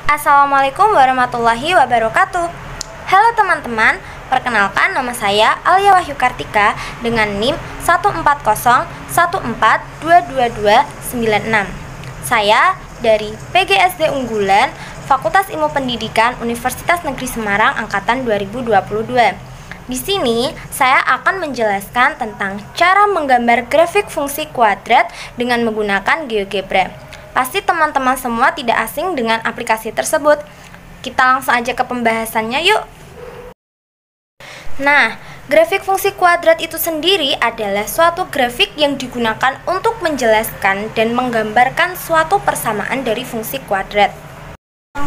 Assalamualaikum warahmatullahi wabarakatuh. Halo teman-teman, perkenalkan nama saya Alia Wahyu Kartika dengan NIM 14014222296. Saya dari PGSD Unggulan, Fakultas Ilmu Pendidikan Universitas Negeri Semarang angkatan 2022. Di sini saya akan menjelaskan tentang cara menggambar grafik fungsi kuadrat dengan menggunakan GeoGebra. Pasti teman-teman semua tidak asing dengan aplikasi tersebut. Kita langsung aja ke pembahasannya yuk. Nah, grafik fungsi kuadrat itu sendiri adalah suatu grafik yang digunakan untuk menjelaskan dan menggambarkan suatu persamaan dari fungsi kuadrat.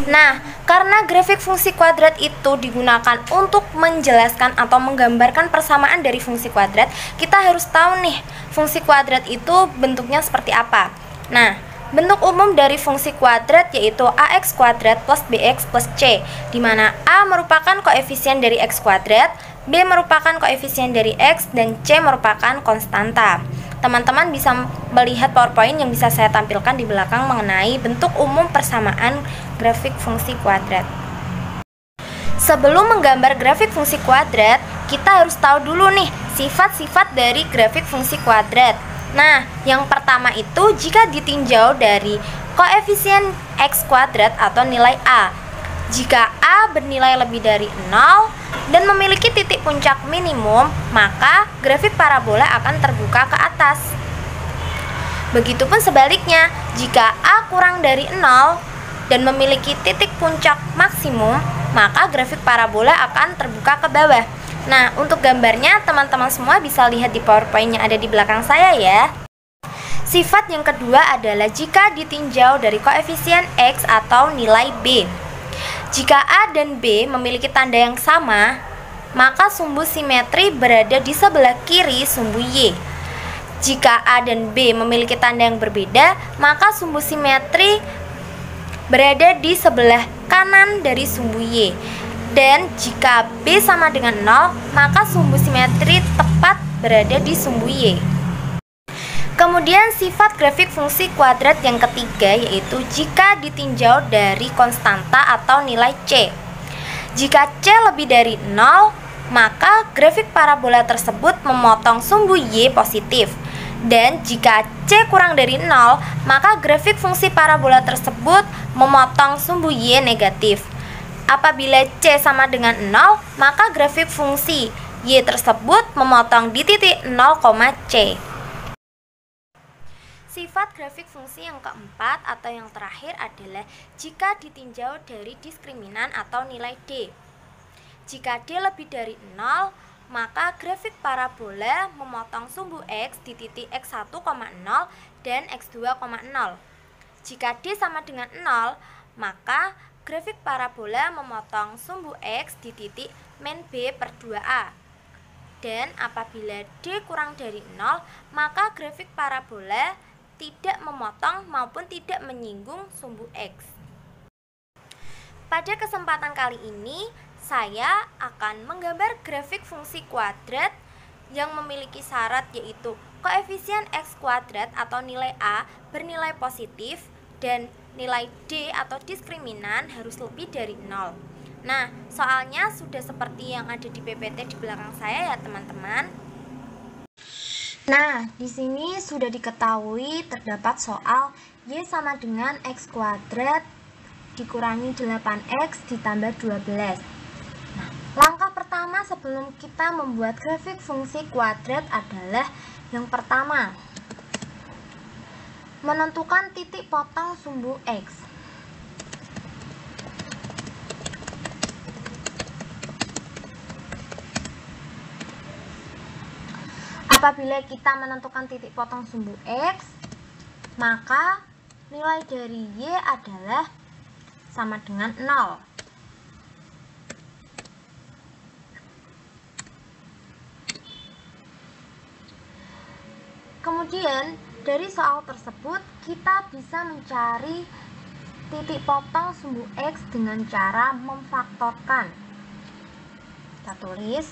Nah, karena grafik fungsi kuadrat itu digunakan untuk menjelaskan atau menggambarkan persamaan dari fungsi kuadrat, kita harus tahu nih, fungsi kuadrat itu bentuknya seperti apa. Nah, bentuk umum dari fungsi kuadrat yaitu ax kuadrat plus bx plus c, di mana a merupakan koefisien dari x kuadrat, b merupakan koefisien dari x, dan c merupakan konstanta. Teman-teman bisa melihat PowerPoint yang bisa saya tampilkan di belakang mengenai bentuk umum persamaan grafik fungsi kuadrat. Sebelum menggambar grafik fungsi kuadrat, kita harus tahu dulu nih sifat-sifat dari grafik fungsi kuadrat. Nah, yang pertama itu jika ditinjau dari koefisien x kuadrat atau nilai a. Jika a bernilai lebih dari 0 dan memiliki titik puncak minimum, maka grafik parabola akan terbuka ke atas. Begitupun sebaliknya, jika a kurang dari 0 dan memiliki titik puncak maksimum, maka grafik parabola akan terbuka ke bawah. Nah, untuk gambarnya teman-teman semua bisa lihat di PowerPoint yang ada di belakang saya ya. Sifat yang kedua adalah jika ditinjau dari koefisien X atau nilai B. Jika A dan B memiliki tanda yang sama, maka sumbu simetri berada di sebelah kiri sumbu Y. Jika A dan B memiliki tanda yang berbeda, maka sumbu simetri berada di sebelah kanan dari sumbu Y. Dan jika B sama dengan 0, maka sumbu simetri tepat berada di sumbu Y. Kemudian sifat grafik fungsi kuadrat yang ketiga yaitu jika ditinjau dari konstanta atau nilai C. Jika C lebih dari 0, maka grafik parabola tersebut memotong sumbu Y positif. Dan jika C kurang dari 0, maka grafik fungsi parabola tersebut memotong sumbu Y negatif. Apabila C sama dengan 0, maka grafik fungsi Y tersebut memotong di titik 0, C. Sifat grafik fungsi yang keempat atau yang terakhir adalah jika ditinjau dari diskriminan atau nilai D. Jika D lebih dari 0, maka grafik parabola memotong sumbu X di titik X1,0 dan X2,0. Jika D sama dengan 0, maka grafik parabola memotong sumbu X di titik min B per 2A. Dan apabila D kurang dari 0, maka grafik parabola tidak memotong maupun tidak menyinggung sumbu X. Pada kesempatan kali ini, saya akan menggambar grafik fungsi kuadrat yang memiliki syarat yaitu koefisien X kuadrat atau nilai A bernilai positif dan nilai D atau diskriminan harus lebih dari 0. Nah, soalnya sudah seperti yang ada di PPT di belakang saya ya teman-teman. Nah, di sini sudah diketahui terdapat soal Y sama dengan X kuadrat dikurangi 8X ditambah 12. Nah, langkah pertama sebelum kita membuat grafik fungsi kuadrat adalah yang pertama, menentukan titik potong sumbu X. Apabila kita menentukan titik potong sumbu X, maka nilai dari Y adalah sama dengan 0. Kemudian dari soal tersebut kita bisa mencari titik potong sumbu X dengan cara memfaktorkan. Kita tulis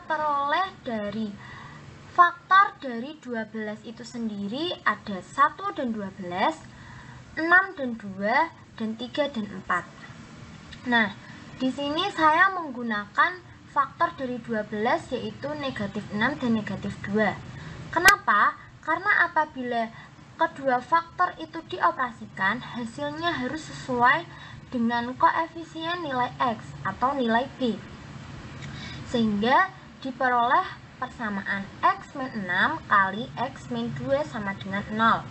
memperoleh dari faktor dari 12 itu sendiri ada 1 dan 12, 6 dan 2, dan 3 dan 4. Nah, di sini saya menggunakan faktor dari 12 yaitu negatif 6 dan negatif 2. Kenapa? Karena apabila kedua faktor itu dioperasikan, hasilnya harus sesuai dengan koefisien nilai X atau nilai B. Sehingga diperoleh persamaan X min 6 kali X min 2 sama dengan 0.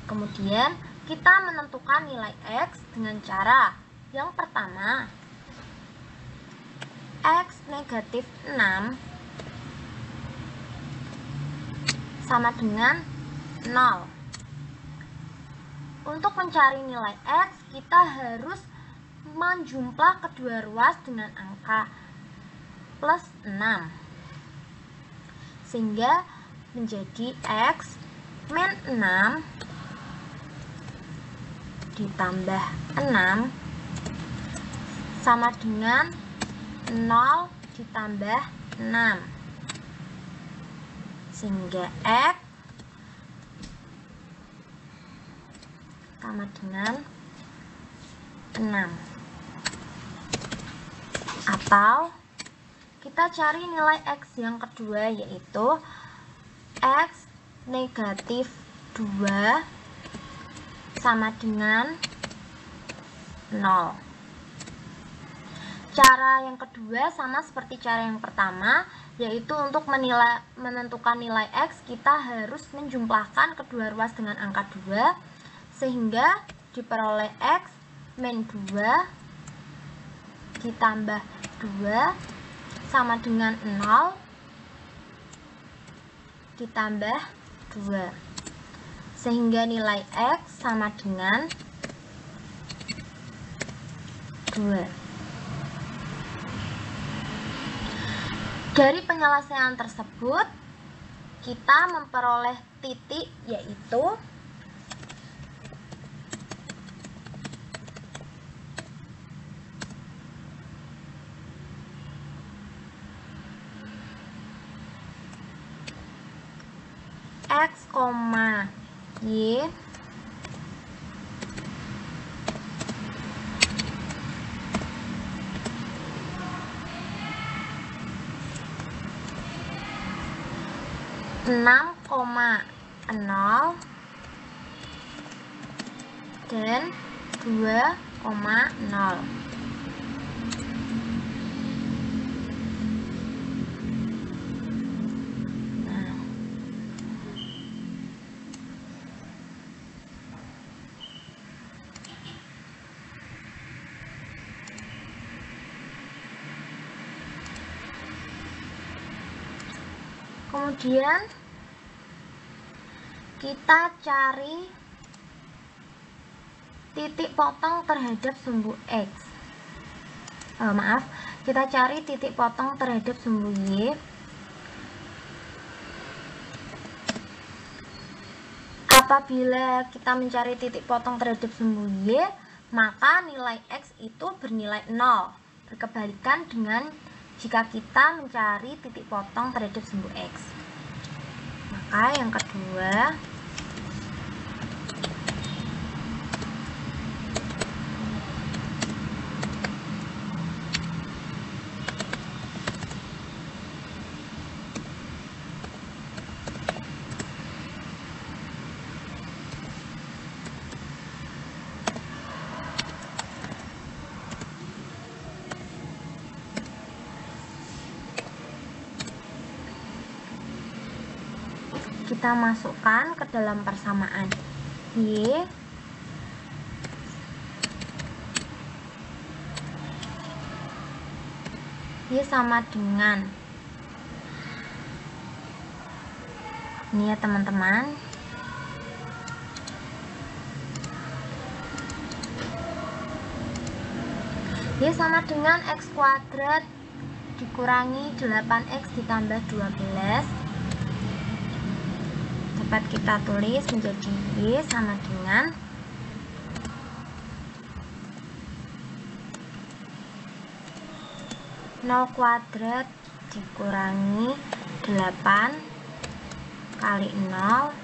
Kemudian kita menentukan nilai X dengan cara yang pertama, X negatif 6 sama dengan 0. Untuk mencari nilai X, kita harus menjumlah kedua ruas dengan angka plus 6. Sehingga menjadi X min 6 ditambah 6 sama dengan 0 ditambah 6. Sehingga X sama dengan 6. Atau kita cari nilai X yang kedua yaitu X negatif 2 sama dengan 0. Cara yang kedua sama seperti cara yang pertama, yaitu untuk menentukan nilai X kita harus menjumlahkan kedua ruas dengan angka 2 sehingga diperoleh X min 2 ditambah 2 sama dengan 0 ditambah 2 sehingga nilai X sama dengan 2. Dari penyelesaian tersebut kita memperoleh titik yaitu X, Y enam, 0 dan 2,0. Kemudian kita cari titik potong terhadap sumbu X. Kita cari titik potong terhadap sumbu Y. Apabila kita mencari titik potong terhadap sumbu Y, maka nilai X itu bernilai 0. Berkebalikan dengan jika kita mencari titik potong terhadap sumbu X. Maka yang kedua, kita masukkan ke dalam persamaan Y sama dengan ini ya teman-teman, Y sama dengan X kuadrat dikurangi 8X ditambah 12. Dapat kita tulis menjadi Y sama dengan 0 kuadrat dikurangi 8 kali 0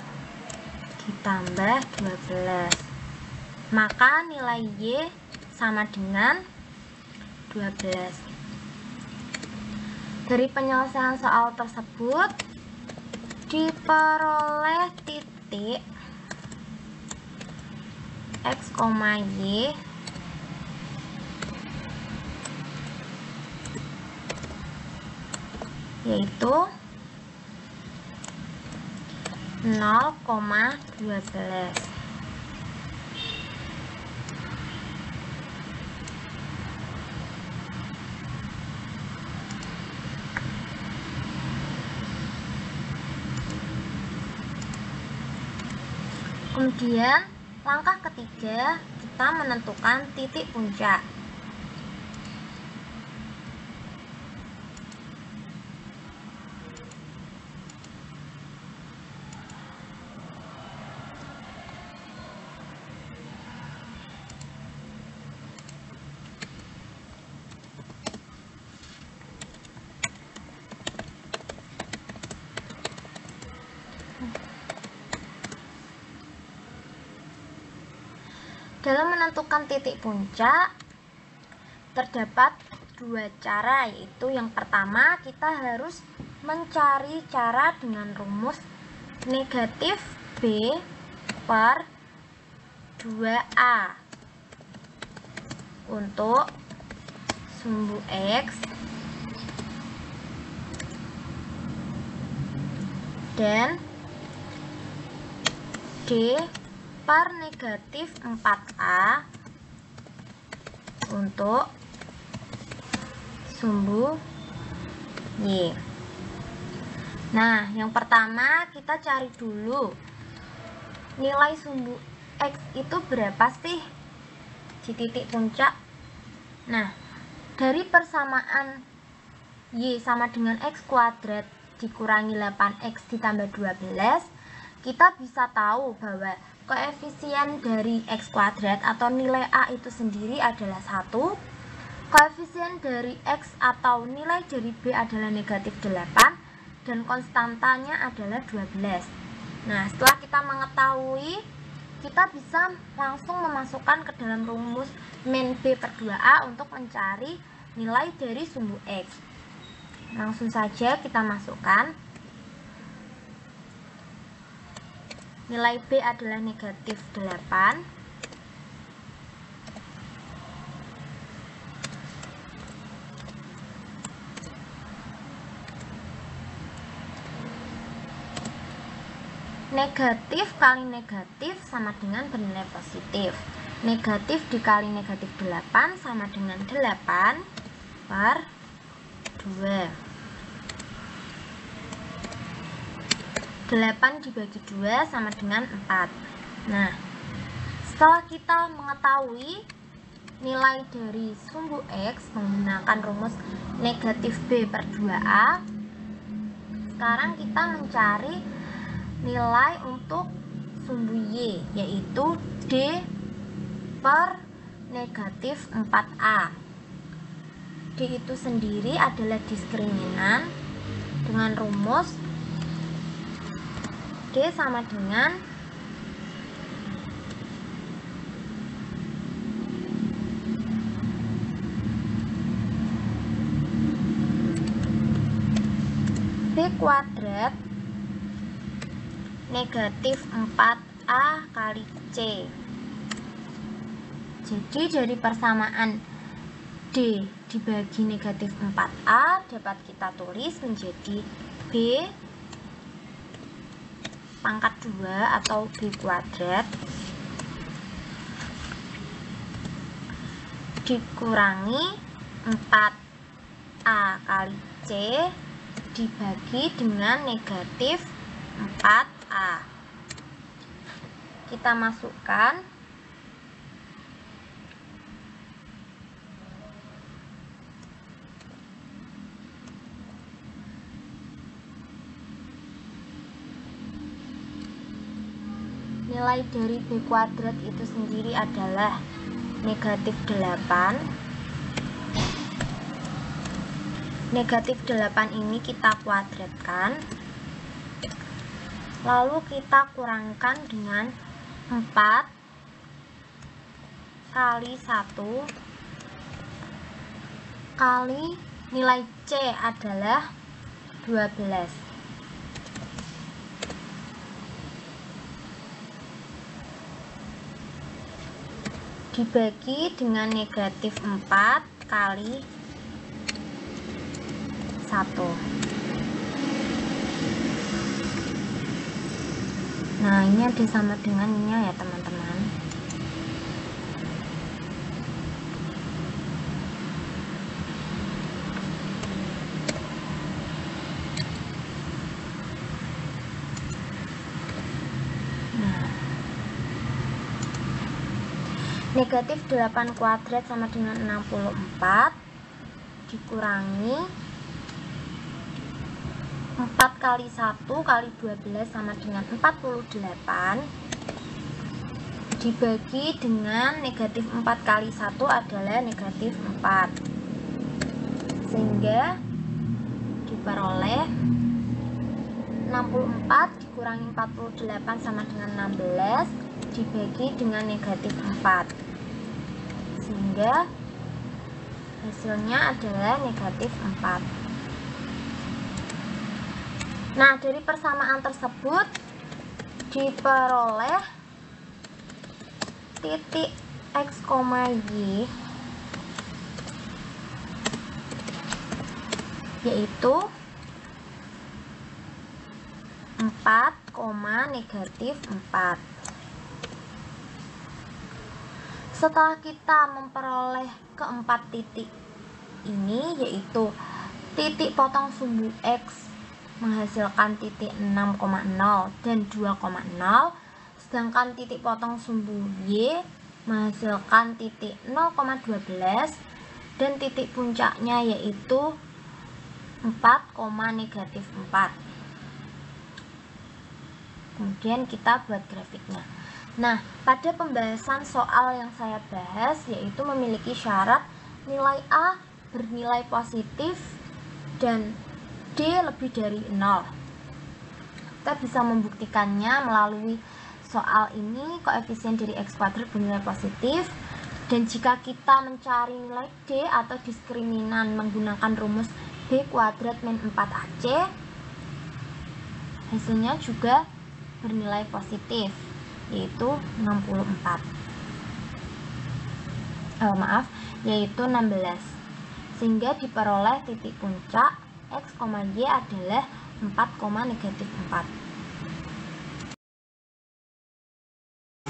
ditambah 12. Maka nilai Y sama dengan 12. Dari penyelesaian soal tersebut diperoleh titik X, Y yaitu 0,12. Kemudian langkah ketiga, kita menentukan titik puncak. Dalam menentukan titik puncak terdapat dua cara, yaitu yang pertama kita harus mencari cara dengan rumus negatif B per 2A untuk sumbu X dan D per negatif 4A untuk sumbu Y. Nah, yang pertama kita cari dulu nilai sumbu X itu berapa sih di titik puncak. Nah, dari persamaan Y sama dengan X kuadrat dikurangi 8X ditambah 12, kita bisa tahu bahwa koefisien dari X kuadrat atau nilai A itu sendiri adalah 1, koefisien dari X atau nilai dari B adalah negatif 8, dan konstantanya adalah 12. Nah, setelah kita mengetahui, kita bisa langsung memasukkan ke dalam rumus min B per 2A untuk mencari nilai dari sumbu X. Langsung saja kita masukkan. Nilai B adalah negatif 8. Negatif kali negatif sama dengan bernilai positif. Negatif dikali negatif 8 sama dengan 8 per 2. 8 dibagi 2 sama dengan 4. Nah, setelah kita mengetahui nilai dari sumbu X menggunakan rumus negatif B per 2A, sekarang kita mencari nilai untuk sumbu Y, yaitu D per negatif 4A. D itu sendiri adalah diskriminan dengan rumus D sama dengan B kuadrat negatif 4A kali C. Jadi dari persamaan D dibagi negatif 4A dapat kita tulis menjadi B pangkat 2 atau B kuadrat dikurangi 4A kali C dibagi dengan negatif 4A. Kita masukkan. Nilai dari B kuadrat itu sendiri adalah negatif 8 negatif 8 ini kita kuadratkan, lalu kita kurangkan dengan 4 kali 1 kali nilai C adalah 12. Dibagi dengan negatif 4 kali 1. Nah, ini ada sama dengan ini ya teman-teman. Negatif 8 kuadrat sama dengan 64 dikurangi 4 kali 1 kali 12 sama dengan 48 dibagi dengan negatif 4 kali 1 adalah negatif 4, sehingga diperoleh 64 dikurangi 48 sama dengan 16 dibagi dengan negatif 4, sehingga hasilnya adalah negatif 4. Nah, dari persamaan tersebut diperoleh titik X, Y yaitu 4, negatif 4. Setelah kita memperoleh keempat titik ini, yaitu titik potong sumbu X menghasilkan titik 6,0 dan 2,0, sedangkan titik potong sumbu Y menghasilkan titik 0,12 dan titik puncaknya yaitu 4, negatif 4. Kemudian kita buat grafiknya. Nah, pada pembahasan soal yang saya bahas yaitu memiliki syarat nilai A bernilai positif dan D lebih dari 0. Kita bisa membuktikannya melalui soal ini. Koefisien dari X kuadrat bernilai positif, dan jika kita mencari nilai D atau diskriminan menggunakan rumus B kuadrat min 4AC, hasilnya juga bernilai positif, yaitu 64. Yaitu 16. Sehingga diperoleh titik puncak X, Y adalah 4, negatif 4.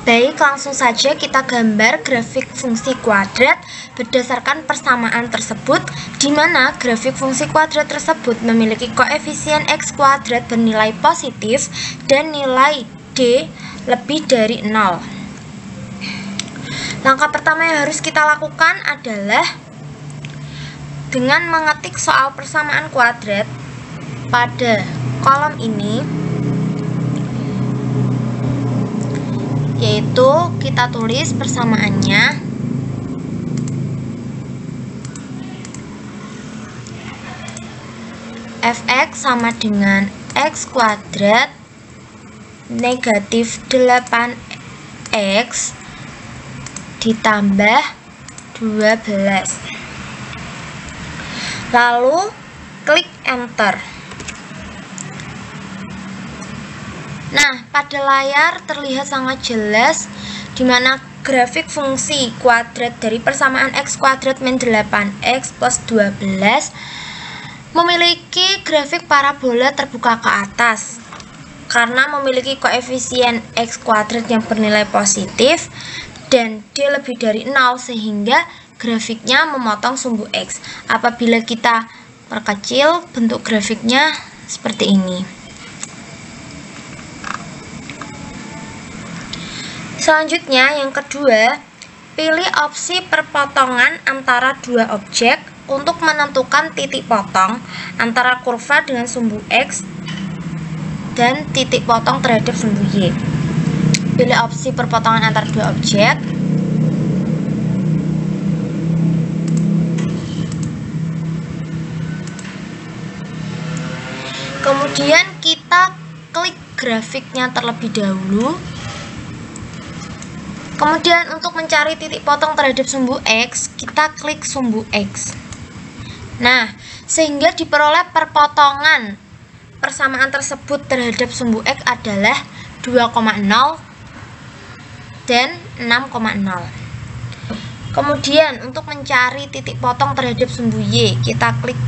Baik, langsung saja kita gambar grafik fungsi kuadrat berdasarkan persamaan tersebut, di mana grafik fungsi kuadrat tersebut memiliki koefisien X kuadrat bernilai positif dan nilai D lebih dari 0. Langkah pertama yang harus kita lakukan adalah dengan mengetik soal persamaan kuadrat pada kolom ini, yaitu kita tulis persamaannya fx sama dengan x kuadrat negatif 8x ditambah 12. Lalu klik enter. Nah, pada layar terlihat sangat jelas di mana grafik fungsi kuadrat dari persamaan X kuadrat min 8X plus 12 memiliki grafik parabola terbuka ke atas karena memiliki koefisien X kuadrat yang bernilai positif dan D lebih dari 0, sehingga grafiknya memotong sumbu X. Apabila kita perkecil, bentuk grafiknya seperti ini. Selanjutnya, yang kedua, pilih opsi perpotongan antara dua objek untuk menentukan titik potong antara kurva dengan sumbu X dan titik potong terhadap sumbu Y. Pilih opsi perpotongan antara dua objek. Kemudian kita klik grafiknya terlebih dahulu. Kemudian untuk mencari titik potong terhadap sumbu X, kita klik sumbu X. Nah, sehingga diperoleh perpotongan persamaan tersebut terhadap sumbu X adalah 2,0 dan 6,0. Kemudian untuk mencari titik potong terhadap sumbu Y, kita klik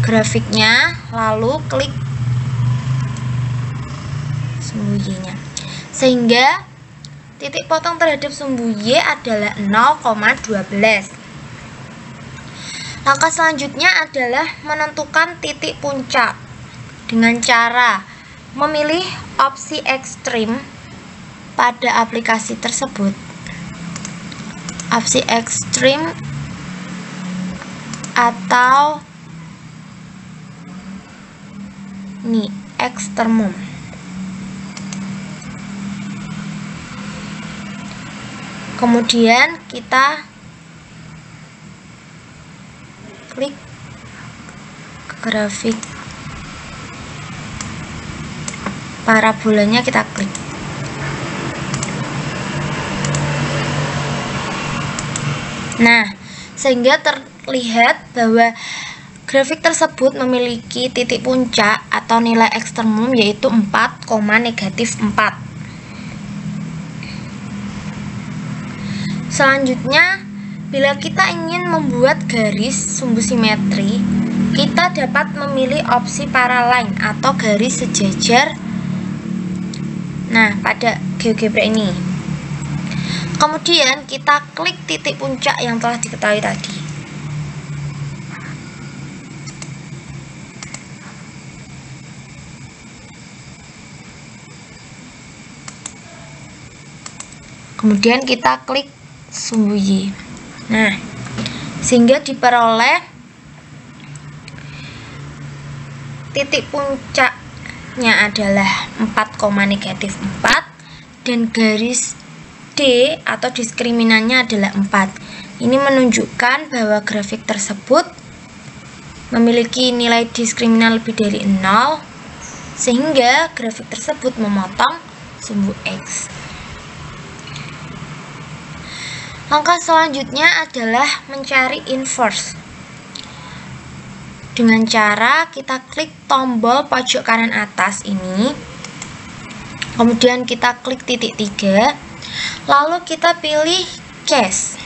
grafiknya, lalu klik sumbu Y-nya. Sehingga titik potong terhadap sumbu Y adalah 0,12. Langkah selanjutnya adalah menentukan titik puncak dengan cara memilih opsi ekstrim pada aplikasi tersebut. Opsi ekstrim atau ini ekstremum. Kemudian kita klik grafik parabolanya, kita klik. Nah, sehingga terlihat bahwa grafik tersebut memiliki titik puncak atau nilai ekstremum yaitu 4,-4. Selanjutnya, bila kita ingin membuat garis sumbu simetri, kita dapat memilih opsi paraline atau garis sejajar. Nah, pada GeoGebra ini. Kemudian kita klik titik puncak yang telah diketahui tadi. Kemudian kita klik sumbu Y. Nah, sehingga diperoleh titik puncaknya adalah 4,-4 dan garis D atau diskriminannya adalah 4. Ini menunjukkan bahwa grafik tersebut memiliki nilai diskriminan lebih dari 0, sehingga grafik tersebut memotong sumbu X. Langkah selanjutnya adalah mencari inverse. Dengan cara kita klik tombol pojok kanan atas ini, kemudian kita klik titik 3, lalu kita pilih case.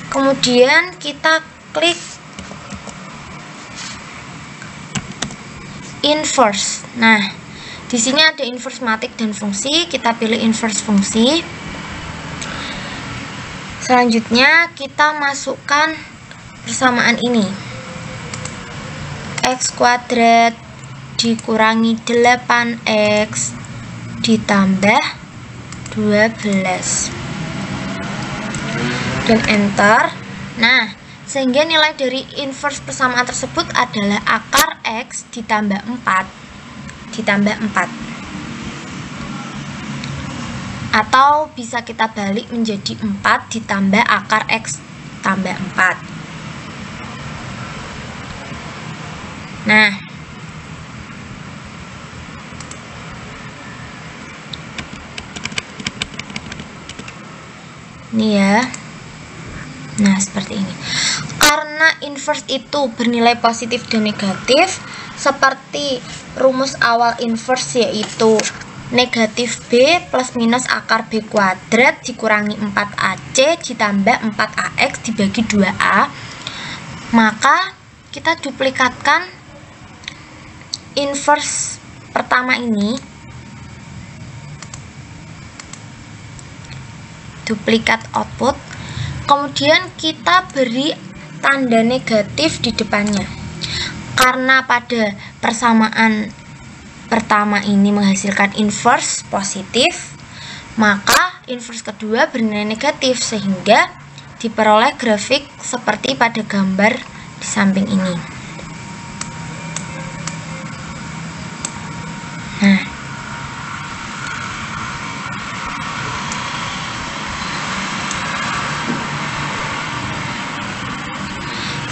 Kemudian kita klik inverse. Nah, di sini ada inverse matik dan fungsi, kita pilih inverse fungsi. Selanjutnya kita masukkan persamaan ini. X kuadrat dikurangi 8x ditambah 12 dan enter. Nah, sehingga nilai dari inverse persamaan tersebut adalah akar X ditambah 4 atau bisa kita balik menjadi 4 ditambah akar X tambah 4. Nah, ini ya. Nah, seperti ini. Karena inverse itu bernilai positif dan negatif, seperti rumus awal inverse yaitu negatif B plus minus akar B kuadrat dikurangi 4AC ditambah 4AX dibagi 2A, maka kita duplikatkan inverse pertama ini, duplikat output, kemudian kita beri tanda negatif di depannya. Karena pada persamaan pertama ini menghasilkan inverse positif, maka inverse kedua bernilai negatif, sehingga diperoleh grafik seperti pada gambar di samping ini. Nah,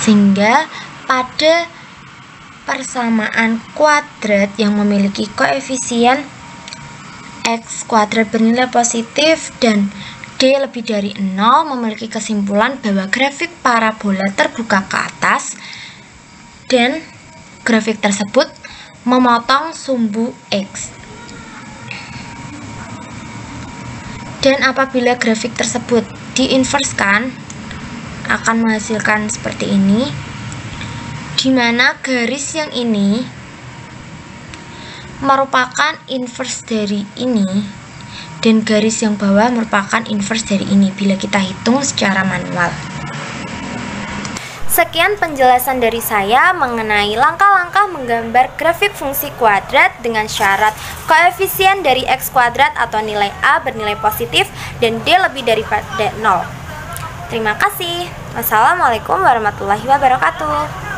sehingga pada persamaan kuadrat yang memiliki koefisien x kuadrat bernilai positif dan D lebih dari 0 memiliki kesimpulan bahwa grafik parabola terbuka ke atas dan grafik tersebut memotong sumbu x. Dan apabila grafik tersebut diinverskan akan menghasilkan seperti ini, di mana garis yang ini merupakan inverse dari ini dan garis yang bawah merupakan inverse dari ini bila kita hitung secara manual. Sekian penjelasan dari saya mengenai langkah-langkah menggambar grafik fungsi kuadrat dengan syarat koefisien dari x kuadrat atau nilai A bernilai positif dan D lebih daripada 0. Terima kasih. Wassalamualaikum warahmatullahi wabarakatuh.